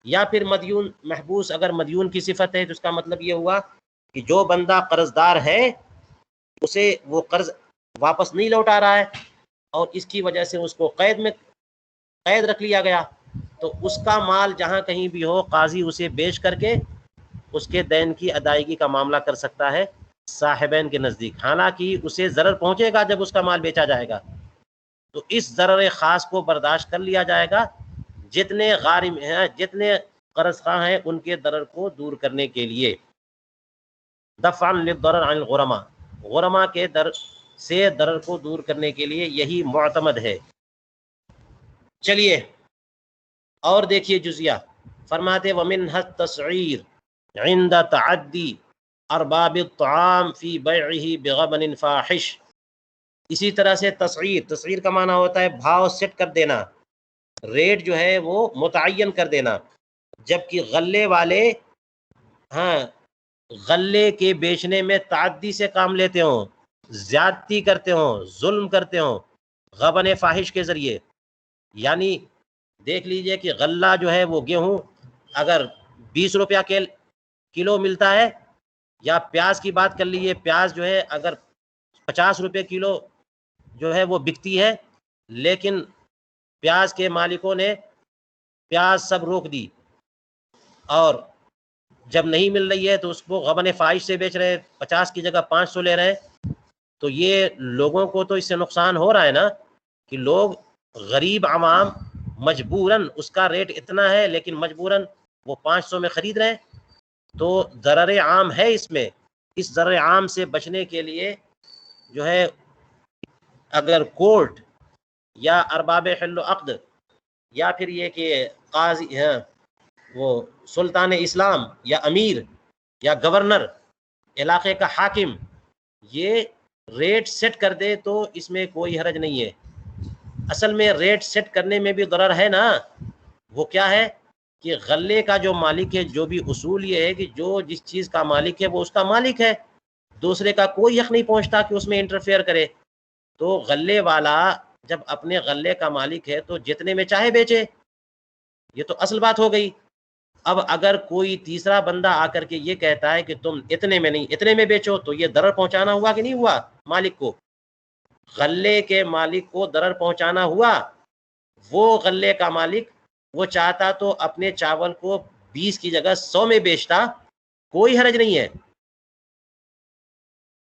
Speaker 1: یا پھر مدیون محبوس اگر مدیون کی صفت ہے تو اس کا مطلب یہ ہوا کہ جو بندہ قرض دار ہے اسے وہ قرض واپس نہیں لوٹا رہا ہے، اور اس کی وجہ سے اس کو قید رکھ لیا گیا، تو اس کا مال جہاں کہیں بھی ہو قاضی اسے بیچ کر کے اس کے دین کی ادائیگی کا معاملہ کر سکتا ہے صاحبین کے نزدیک۔ حالانکہ اسے ضرر پہنچے گا جب اس کا مال بیچا جائے گا، تو اس ضرر خاص کو برداشت کر لیا جائے گا، جتنے غارم ہیں، جتنے قرض خواہ ہیں، ان کے ضرر کو دور کرنے کے لیے۔ دفعا للضرر عن الغرماء، غرماء کے در سے ضرر کو دور کرنے کے لیے یہی معتمد ہے۔ چلیے اور دیکھیے جزیہ، فرماتے ومنها التسعیر عند تعدی ارباب الطعام فی بیعہ بغبن فاحش۔ اسی طرح سے تسعیر کا معنی ہوتا ہے بھاؤ سیٹ کر دینا، ریٹ جو ہے وہ متعین کر دینا، جبکہ غلے والے غلے کے بیچنے میں تعدی سے کام لیتے ہوں، زیادتی کرتے ہوں، ظلم کرتے ہوں غبن فاحش کے ذریعے۔ یعنی دیکھ لیجئے کہ غلہ جو ہے وہ گیہوں اگر 20 روپیہ کلو ملتا ہے، یا پیاز کی بات کر لیجئے، پیاز جو ہے اگر 50 روپے کلو جو ہے وہ بکتی ہے، لیکن پیاز کے مالکوں نے پیاز سب روک دی، اور جب نہیں مل رہی ہے تو اس کو غبن فاحش سے بیچ رہے، 50 کی جگہ 500 لے رہے ہیں، تو یہ لوگوں کو تو اس سے نقصان ہو رہا ہے نا، کہ لوگ غریب عوام مجبوراً، اس کا ریٹ اتنا ہے لیکن مجبوراً وہ 500 میں خرید رہے ہیں، تو ضرر عام ہے اس میں۔ اس ضرر عام سے بچنے کے لیے جو ہے اگر کورٹ یا ارباب حل و عقد، یا پھر یہ کہ قاضی وہ سلطان اسلام یا امیر یا گورنر علاقے کا حاکم یہ ریٹ سیٹ کر دے تو اس میں کوئی حرج نہیں ہے۔ اصل میں ریٹ سیٹ کرنے میں بھی ضرر ہے نا، وہ کیا ہے کہ غلے کا جو مالک ہے، جو بھی اصول یہ ہے کہ جو جس چیز کا مالک ہے وہ اس کا مالک ہے، دوسرے کا کوئی حق نہیں پہنچتا کہ اس میں انٹرفیئر کرے۔ تو غلے والا جب اپنے غلے کا مالک ہے تو جتنے میں چاہے بیچے، یہ تو اصل بات ہو گئی۔ اب اگر کوئی تیسرا بندہ آ کر کے یہ کہتا ہے کہ تم اتنے میں نہیں اتنے میں بیچو، تو یہ ضرر پہنچانا ہوا کہ نہیں ہوا مالک کو؟ غلے کے مالک کو ضرر پہنچانا ہوا۔ وہ غلے کا مالک وہ چاہتا تو اپنے چاول کو 20 کی جگہ 100 میں بیچتا، کوئی حرج نہیں ہے،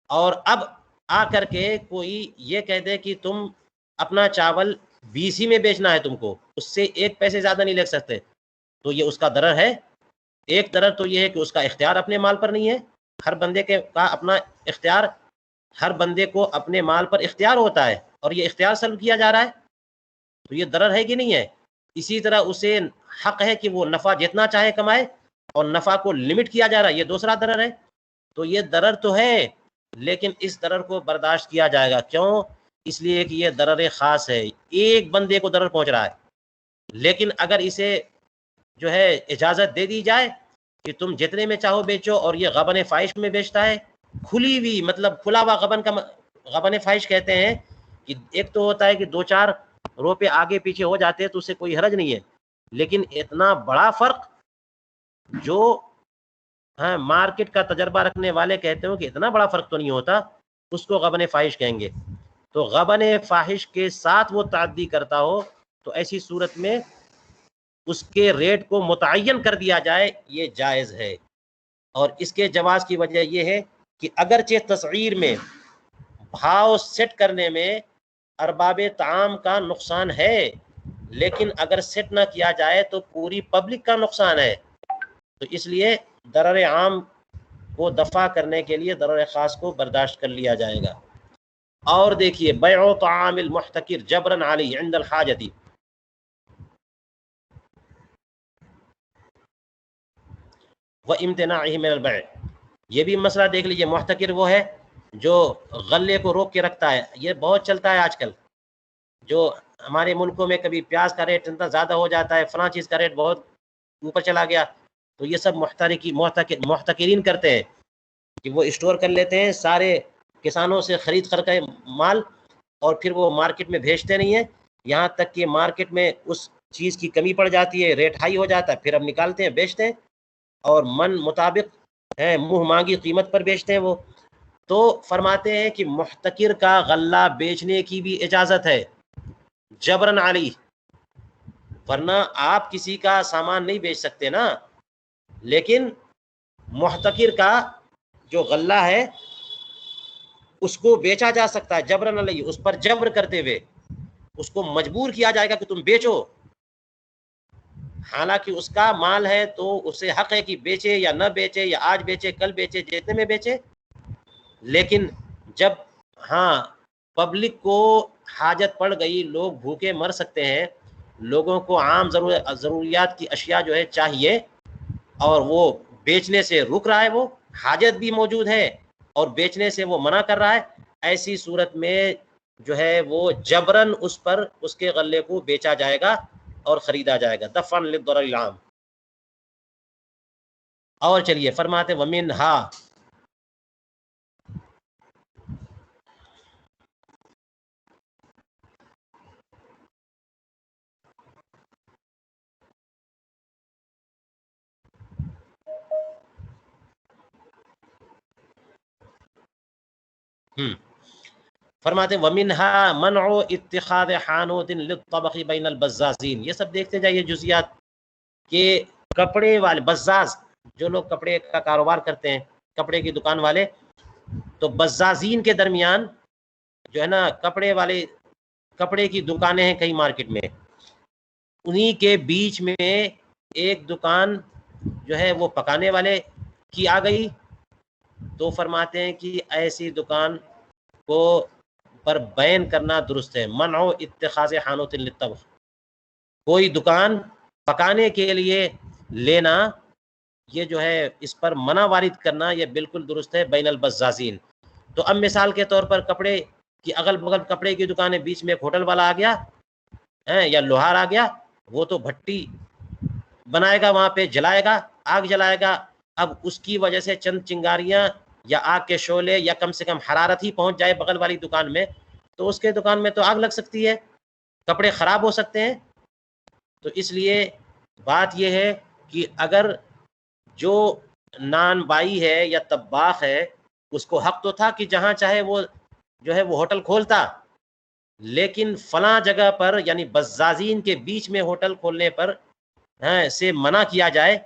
Speaker 1: اور اب آ کر کے کوئی یہ کہہ دے کہ تم اپنا چاول BC میں بیچنا ہے، تم کو اس سے 1 پیسے زیادہ نہیں لے سکتے، تو یہ اس کا ضرر ہے۔ ایک ضرر تو یہ ہے کہ اس کا اختیار اپنے مال پر نہیں ہے، ہر بندے کا اپنا اختیار، ہر بندے کو اپنے مال پر اختیار ہوتا ہے، اور یہ اختیار سلب کیا جا رہا ہے، تو یہ ضرر ہے کہ نہیں ہے؟ اسی طرح اسے حق ہے کہ وہ نفع جتنا چاہے کمائے، اور نفع کو لمٹ کیا جا رہا ہے، یہ دوسرا ضرر ہے۔ تو یہ ضرر تو ہے، لیکن اس ضرر کو برداشت کیا جائے گا، کیوں؟ اس لیے کہ یہ ضرر خاص ہے، ایک بندے کو ضرر پہنچ رہا ہے۔ لیکن اگر اسے جو ہے اجازت دے دی جائے کہ تم جتنے میں چاہو بیچو، اور یہ غبن فاحش میں بیچتا ہے، کھلی ہوئی، مطلب کھلا ہوا غبن کا غبن فاحش کہتے ہیں کہ ایک تو ہوتا ہے کہ 2-4 روپے آگے پیچھے ہو جاتے ہیں تو اسے کوئی حرج نہیں ہے، لیکن اتنا بڑا فرق جو مارکیٹ کا تجربہ رکھنے والے کہتے ہو کہ اتنا بڑا فرق تو نہیں ہوتا، اس کو غبن فاحش کہیں گے۔ تو غبن فاحش کے ساتھ وہ تعدی کرتا ہو تو ایسی صورت میں اس کے ریٹ کو متعین کر دیا جائے، یہ جائز ہے۔ اور اس کے جواز کی وجہ یہ ہے کہ اگرچہ تسعیر میں، بھاؤ سیٹ کرنے میں ارباب طعام کا نقصان ہے، لیکن اگر سیٹ نہ کیا جائے تو پوری پبلک کا نقصان ہے، تو اس لیے ضرر عام کو دفع کرنے کے لیے ضرر خاص کو برداشت کر لیا جائے گا۔ اور دیکھیے بیع طعام المحتکر جبرن علی عند الحاجتی، وامتناعه من البيع، یہ بھی مسئلہ دیکھ لیجئے۔ محتکر وہ ہے جو غلے کو روک کے رکھتا ہے، یہ بہت چلتا ہے آج کل، جو ہمارے ملکوں میں کبھی پیاز کا ریٹ اتنا زیادہ ہو جاتا ہے، فلاں چیز کا ریٹ بہت اوپر چلا گیا، تو یہ سب محتکرین کرتے ہیں کہ وہ اسٹور کر لیتے ہیں سارے کسانوں سے خرید کر کے مال، اور پھر وہ مارکیٹ میں بھیجتے نہیں ہیں، یہاں تک کہ مارکیٹ میں اس چیز کی کمی پڑ جاتی ہے، ریٹ ہائی ہو جاتا ہے، پھر اب نکالتے ہیں بیچتے ہیں، اور من مطابق منہ مانگی قیمت پر بیچتے ہیں وہ۔ تو فرماتے ہیں کہ محتکر کا غلہ بیچنے کی بھی اجازت ہے جبرن علی، ورنہ آپ کسی کا سامان نہیں بیچ سکتے نا، لیکن محتکر کا جو غلہ ہے اس کو بیچا جا سکتا ہے جبرن علی، اس پر جبر کرتے ہوئے اس کو مجبور کیا جائے گا کہ تم بیچو، حالانکہ اس کا مال ہے تو اسے حق ہے کہ بیچے یا نہ بیچے، یا آج بیچے کل بیچے جتنے میں بیچے، لیکن جب پبلک کو حاجت پڑ گئی، لوگ بھوکے مر سکتے ہیں، لوگوں کو عام ضروریات کی اشیاء جو ہے چاہیے، اور وہ بیچنے سے رک رہا ہے، وہ حاجت بھی موجود ہے اور بیچنے سے وہ منع کر رہا ہے، ایسی صورت میں جو ہے وہ جبرن اس پر اس کے غلے کو بیچا جائے گا اور خریدا جائے گا، دفعا للضرر العام۔ اور چلیے فرماتے ومنہا، فرماتے ومنہا منع اتخاذ حانوت للطبخ بین البزازین، یہ سب دیکھتے جائیے جزیات کہ کپڑے والے بزاز، جو لوگ کپڑے کا کاروبار کرتے ہیں، کپڑے کی دکان والے، تو بزازین کے درمیان جو ہے نا کپڑے کی دکانیں ہیں کئی مارکیٹ میں، انہی کے بیچ میں ایک دکان جو ہے وہ پکانے والے کی آ گئی، تو فرماتے ہیں کہ ایسی دکان کو پر بین کرنا درست ہے، منع اتخاذ حانوت للطبخ، کوئی دکان پکانے کے لیے لینا، یہ جو ہے اس پر منع وارد کرنا، یہ بالکل درست ہے بین البزازین۔ تو اب مثال کے طور پر کپڑے کی اگل بغل کپڑے کی دکانیں، بیچ میں ایک ہوٹل والا آ گیا یا لوہار آ گیا، وہ تو بھٹی بنائے گا، وہاں پہ جلائے گا، آگ جلائے گا، اب اس کی وجہ سے چند چنگاریاں یا آگ کے شعلے یا کم سے کم حرارت ہی پہنچ جائے بغل والی دکان میں، تو اس کے دکان میں تو آگ لگ سکتی ہے، کپڑے خراب ہو سکتے ہیں۔ تو اس لیے بات یہ ہے کہ اگر جو نان بائی ہے یا طباخ ہے، اس کو حق تو تھا کہ جہاں چاہے وہ جو ہے وہ ہوٹل کھولتا، لیکن فلاں جگہ پر یعنی بزازین کے بیچ میں ہوٹل کھولنے پر سے منع کیا جائے،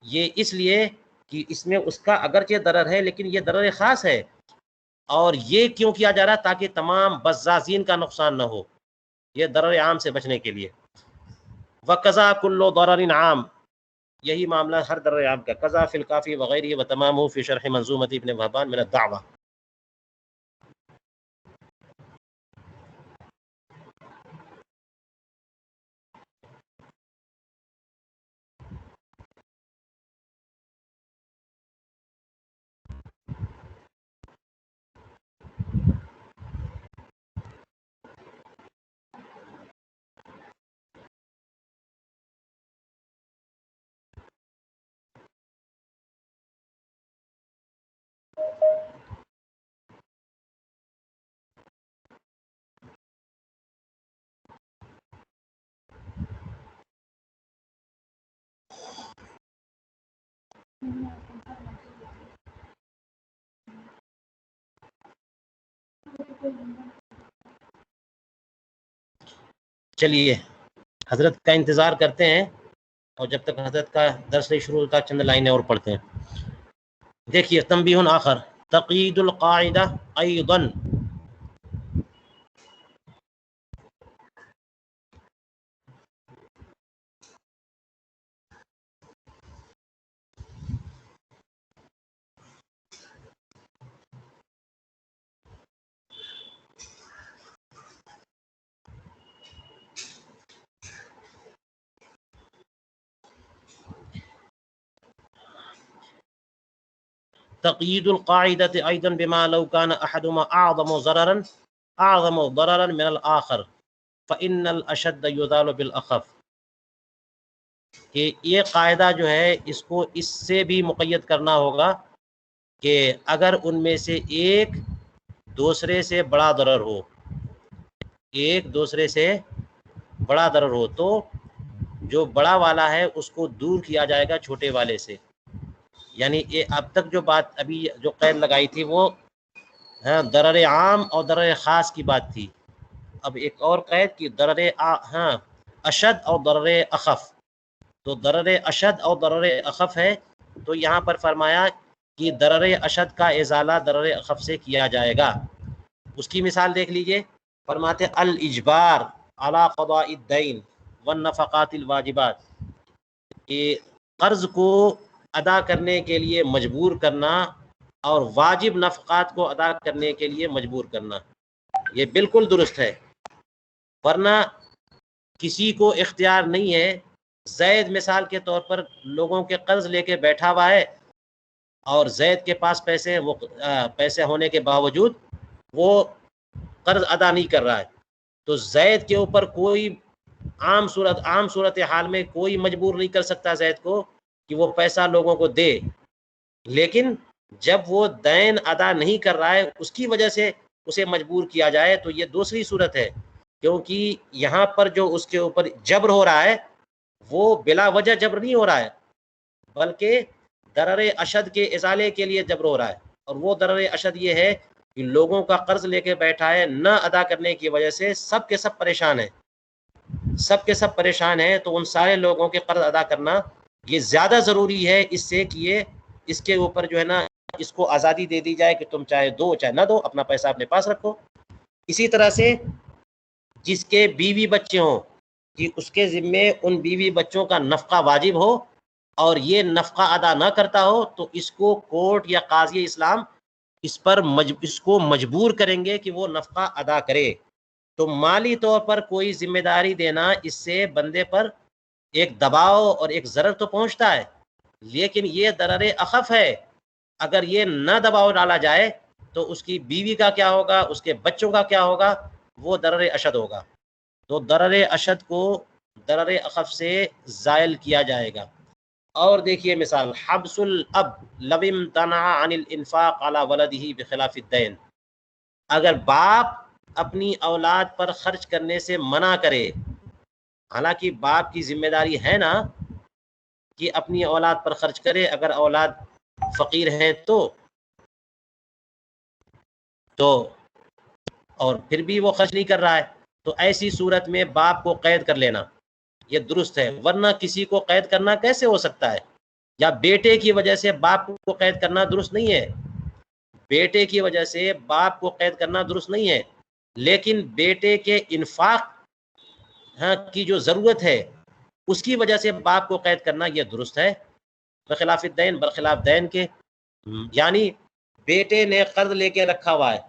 Speaker 1: یہ اس لیے کہ اس میں اس کا اگرچہ ضرر ہے لیکن یہ ضرر خاص ہے، اور یہ کیوں کیا جا رہا ہے؟ تاکہ تمام بزازین کا نقصان نہ ہو، یہ ضرر عام سے بچنے کے لیے. وَقَضَى كُلُّ ضَرَرٍ عام، یہی معاملہ ہر ضرر عام کا. قضا فی الکافی وغیرہ وتمامہ فی شرح منظومۃ ابن وہبان من الدعوہ. چلیے حضرت کا انتظار کرتے ہیں، اور جب تک حضرت کا درس نہیں شروع ہوتا چند لائنیں اور پڑھتے ہیں. دیکھیے تنبیہ آخر، تقیید القاعدہ ایضا، تقیید القاعدة أيضا بما لو كان أحدهما أعظم ضررا من الآخر فإن الأشد يزال بالأخف. کہ یہ قاعدہ جو ہے اس کو اس سے بھی مقید کرنا ہوگا کہ اگر ان میں سے ایک دوسرے سے بڑا ضرر ہو، ایک دوسرے سے بڑا ضرر ہو تو جو بڑا والا ہے اس کو دور کیا جائے گا چھوٹے والے سے. یعنی یہ اب تک جو بات ابھی جو قید لگائی تھی وہ ضرر عام اور ضرر خاص کی بات تھی. اب ایک اور قید کی ضرر اشد اور ضرر اخف. تو ضرر اشد اور ضرر اخف ہے، تو یہاں پر فرمایا کہ ضرر اشد کا ازالہ ضرر اخف سے کیا جائے گا. اس کی مثال دیکھ لیجئے، فرماتے الاجبار علی قضاء الدین والنفقات الواجبات، کہ قرض کو ادا کرنے کے لیے مجبور کرنا اور واجب نفقات کو ادا کرنے کے لیے مجبور کرنا، یہ بالکل درست ہے. ورنہ کسی کو اختیار نہیں ہے. زید مثال کے طور پر لوگوں کے قرض لے کے بیٹھا ہوا ہے اور زید کے پاس پیسے ہونے کے باوجود وہ قرض ادا نہیں کر رہا ہے، تو زید کے اوپر کوئی عام صورت حال میں کوئی مجبور نہیں کر سکتا زید کو کہ وہ پیسہ لوگوں کو دے. لیکن جب وہ دین ادا نہیں کر رہا ہے اس کی وجہ سے اسے مجبور کیا جائے تو یہ دوسری صورت ہے، کیونکہ یہاں پر جو اس کے اوپر جبر ہو رہا ہے وہ بلا وجہ جبر نہیں ہو رہا ہے، بلکہ ضرر اشد کے ازالے کے لیے جبر ہو رہا ہے. اور وہ ضرر اشد یہ ہے کہ لوگوں کا قرض لے کے بیٹھا ہے، نہ ادا کرنے کی وجہ سے سب کے سب پریشان ہیں، تو ان سارے لوگوں کے قرض ادا کرنا یہ زیادہ ضروری ہے اس سے کہ یہ اس کے اوپر جو ہے نا اس کو آزادی دے دی جائے کہ تم چاہے دو چاہے نہ دو، اپنا پیسہ اپنے پاس رکھو. اسی طرح سے جس کے بیوی بچے ہوں کہ اس کے ذمے ان بیوی بچوں کا نفقہ واجب ہو اور یہ نفقہ ادا نہ کرتا ہو تو اس کو کورٹ یا قاضی اسلام اس کو مجبور کریں گے کہ وہ نفقہ ادا کرے. تو مالی طور پر کوئی ذمہ داری دینا اس سے بندے پر ایک دباؤ اور ایک ضرر تو پہنچتا ہے، لیکن یہ ضرر اخف ہے. اگر یہ نہ دباؤ ڈالا جائے تو اس کی بیوی کا کیا ہوگا، اس کے بچوں کا کیا ہوگا، وہ ضرر اشد ہوگا. تو ضرر اشد کو ضرر اخف سے زائل کیا جائے گا. اور دیکھیے مثال، حبس الاب لو امتنع عن الانفاق على ولده بخلاف الدین، اگر باپ اپنی اولاد پر خرچ کرنے سے منع کرے، حالانکہ باپ کی ذمہ داری ہے نا کہ اپنی اولاد پر خرچ کرے، اگر اولاد فقیر ہیں تو اور پھر بھی وہ خرچ نہیں کر رہا ہے، تو ایسی صورت میں باپ کو قید کر لینا یہ درست ہے. ورنہ کسی کو قید کرنا کیسے ہو سکتا ہے، یا بیٹے کی وجہ سے باپ کو قید کرنا درست نہیں ہے. بیٹے کی وجہ سے باپ کو قید کرنا درست نہیں ہے، لیکن بیٹے کے انفاق کی جو ضرورت ہے اس کی وجہ سے باپ کو قید کرنا یہ درست ہے، بخلاف الدین، برخلاف دین کے۔ یعنی بیٹے نے قرض لے کے رکھا ہوا ہے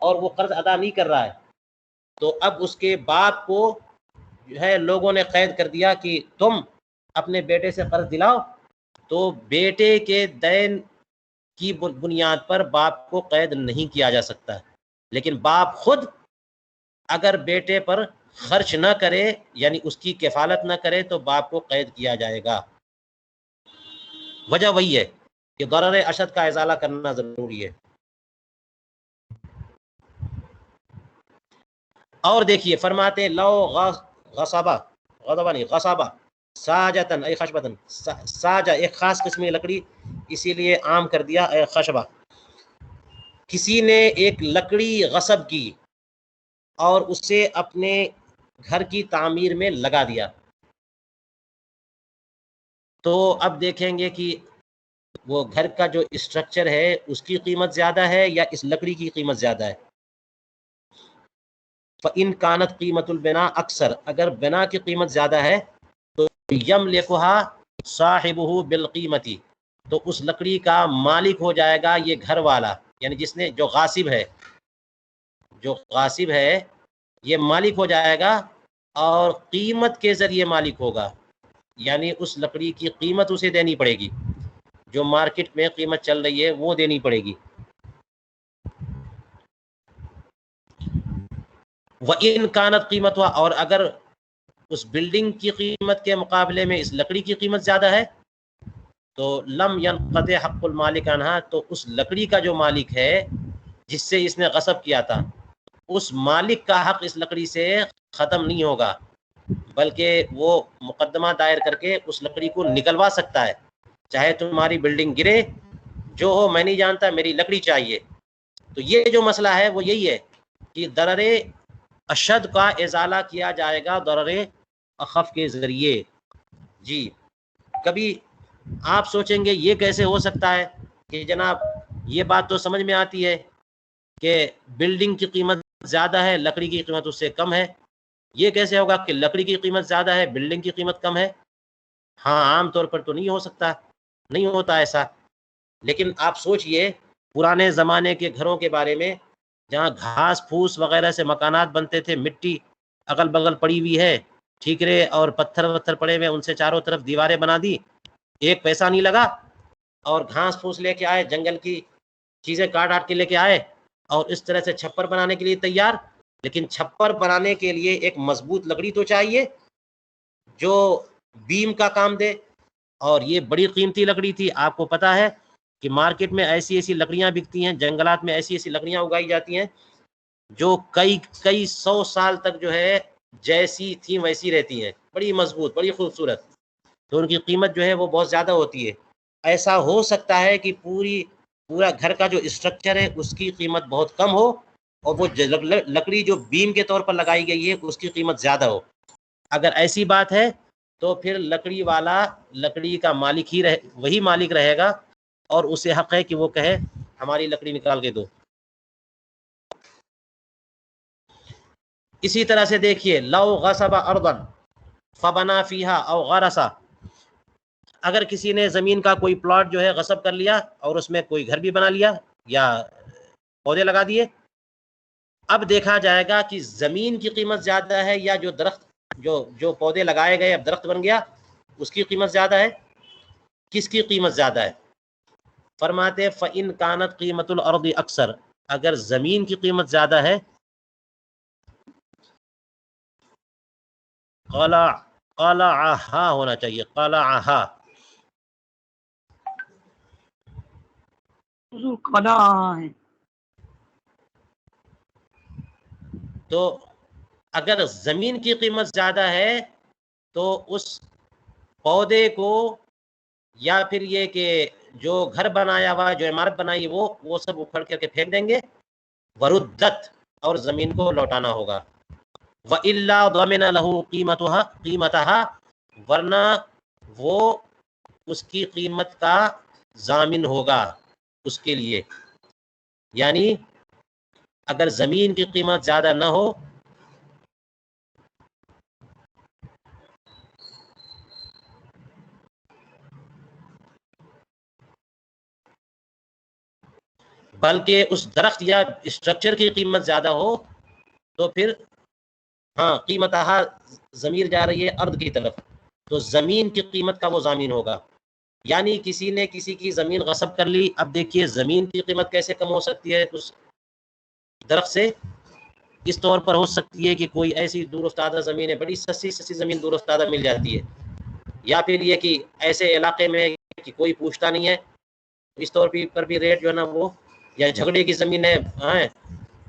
Speaker 1: اور وہ قرض ادا نہیں کر رہا ہے، تو اب اس کے باپ کو جو ہے لوگوں نے قید کر دیا کہ تم اپنے بیٹے سے قرض دلاؤ، تو بیٹے کے دین کی بنیاد پر باپ کو قید نہیں کیا جا سکتا، لیکن باپ خود اگر بیٹے پر خرچ نہ کرے یعنی اس کی کفالت نہ کرے تو باپ کو قید کیا جائے گا۔ وجہ وہی ہے کہ ضرر اشد کا ازالہ کرنا ضروری ہے۔ اور دیکھیے فرماتے ہیں لو غصبہ، غضبہ نہیں غصبہ، ساجتن ای خشبتن، ساجہ ایک خاص قسم کی لکڑی اسی لیے عام کر دیا اے خشبہ، کسی نے ایک لکڑی غصب کی اور اسے اپنے گھر کی تعمیر میں لگا دیا، تو اب دیکھیں گے کہ وہ گھر کا جو اسٹرکچر ہے اس کی قیمت زیادہ ہے یا اس لکڑی کی قیمت زیادہ ہے۔ فَإِن كَانَتْ قِيمَةُ الْبِنَاءِ اکثر، اگر بنا کی قیمت زیادہ ہے تو يَمْلِكُهَا صَاحِبُهُ بِالْقِيمَةِ، تو اس لکڑی کا مالک ہو جائے گا یہ گھر والا، یعنی جس نے جو غاصب ہے یہ مالک ہو جائے گا اور قیمت کے ذریعے مالک ہوگا، یعنی اس لکڑی کی قیمت اسے دینی پڑے گی، جو مارکیٹ میں قیمت چل رہی ہے وہ دینی پڑے گی۔ وَإِن كَانَتْ قِيمَتُهَا، اور اگر اس بلڈنگ کی قیمت کے مقابلے میں اس لکڑی کی قیمت زیادہ ہے تو لم ينقطع حق المالک عنہا، تو اس لکڑی کا جو مالک ہے جس سے اس نے غصب کیا تھا اس مالک کا حق اس لکڑی سے ختم نہیں ہوگا، بلکہ وہ مقدمہ دائر کر کے اس لکڑی کو نکلوا سکتا ہے، چاہے تمہاری بلڈنگ گرے جو ہو میں نہیں جانتا، میری لکڑی چاہیے۔ تو یہ جو مسئلہ ہے وہ یہی ہے کہ ضرر اشد کا ازالہ کیا جائے گا ضرر اخف کے ذریعے۔ جی کبھی آپ سوچیں گے یہ کیسے ہو سکتا ہے کہ جناب یہ بات تو سمجھ میں آتی ہے کہ بلڈنگ کی قیمت زیادہ ہے لکڑی کی قیمت اس سے کم ہے، یہ کیسے ہوگا کہ لکڑی کی قیمت زیادہ ہے بلڈنگ کی قیمت کم ہے؟ ہاں عام طور پر تو نہیں ہو سکتا، نہیں ہوتا ایسا، لیکن آپ سوچئے پرانے زمانے کے گھروں کے بارے میں جہاں گھاس پھوس وغیرہ سے مکانات بنتے تھے، مٹی اگل بغل پڑی ہوئی ہے، ٹھیکرے اور پتھر وتھر پڑے ہوئے، ان سے چاروں طرف دیواریں بنا دی، ایک پیسہ نہیں لگا، اور گھاس پھوس لے کے آئے، جنگل کی چیزیں کاٹ کے لے کے آئے اور اس طرح سے چھپر بنانے کے لیے تیار، لیکن چھپر بنانے کے لیے ایک مضبوط لکڑی تو چاہیے جو بیم کا کام دے، اور یہ بڑی قیمتی لکڑی تھی۔ آپ کو پتا ہے کہ مارکیٹ میں ایسی ایسی لکڑیاں بکتی ہیں، جنگلات میں ایسی ایسی لکڑیاں اگائی جاتی ہیں جو کئی سو سال تک جو ہے جیسی تھیں ویسی رہتی ہیں، بڑی مضبوط بڑی خوبصورت، تو ان کی قیمت جو ہے وہ بہت زیادہ ہوتی ہے۔ ایسا ہو سکتا ہے کہ پورا گھر کا جو اسٹرکچر ہے اس کی قیمت بہت کم ہو اور وہ لکڑی جو بیم کے طور پر لگائی گئی ہے اس کی قیمت زیادہ ہو۔ اگر ایسی بات ہے تو پھر لکڑی والا لکڑی کا مالک ہی وہی مالک رہے گا اور اسے حق ہے کہ وہ کہے ہماری لکڑی نکال کے دو۔ اسی طرح سے دیکھیے لو غصب ارضا فبنا فیہا او غرسا، اگر کسی نے زمین کا کوئی پلاٹ جو ہے غصب کر لیا اور اس میں کوئی گھر بھی بنا لیا یا پودے لگا دیے، اب دیکھا جائے گا کہ زمین کی قیمت زیادہ ہے یا جو درخت جو پودے لگائے گئے اب درخت بن گیا اس کی قیمت زیادہ ہے، کس کی قیمت زیادہ ہے؟ فرماتے فَإِن كَانَتْ قِيمَةُ الْأَرْضِ اکثر، اگر زمین کی قیمت زیادہ ہے، قَلَعَهَا ہونا چاہیے، قَلَعَهَا،
Speaker 2: حضور قلع ہے،
Speaker 1: تو اگر زمین کی قیمت زیادہ ہے تو اس پودے کو یا پھر یہ کہ جو گھر بنایا ہوا جو عمارت بنائی وہ سب اکھڑ کر کے پھینک دیں گے، وردت، اور زمین کو لوٹانا ہوگا، وَإِلَّا ضَمِنَ لَهُ قِيمَتَهَا، ورنہ وہ اس کی قیمت کا ضامن ہوگا اس کے لیے۔ یعنی اگر زمین کی قیمت زیادہ نہ ہو بلکہ اس درخت یا اسٹرکچر کی قیمت زیادہ ہو تو پھر ہاں قیمت ضمیر جا رہی ہے ارض کی طرف، تو زمین کی قیمت کا وہ ضامن ہوگا. یعنی کسی نے کسی کی زمین غصب کر لی. اب دیکھیے زمین کی قیمت کیسے کم ہو سکتی ہے اس درخت سے؟ اس طور پر ہو سکتی ہے کہ کوئی ایسی دور افتادہ زمین ہے، بڑی سستی زمین دور افتادہ مل جاتی ہے، یا پھر یہ کہ ایسے علاقے میں کہ کوئی پوچھتا نہیں ہے، اس طور پر بھی ریٹ جو ہے نا وہ، یا جھگڑے کی زمین ہے،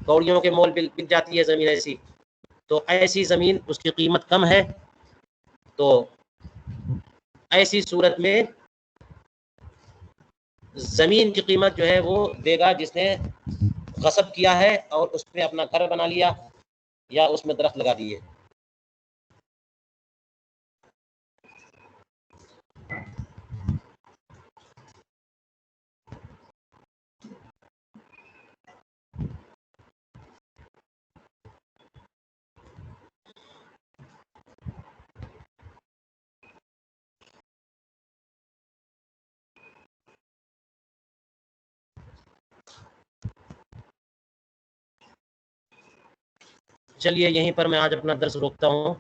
Speaker 1: کوڑیوں کے مول بک جاتی ہے زمین ایسی، تو ایسی زمین اس کی قیمت کم ہے، تو ایسی صورت میں زمین کی قیمت جو ہے وہ دے گا جس نے غصب کیا ہے اور اس پہ اپنا گھر بنا لیا یا اس میں درخت لگا دیے. چلیے یہیں پر میں آج اپنا درس روکتا ہوں.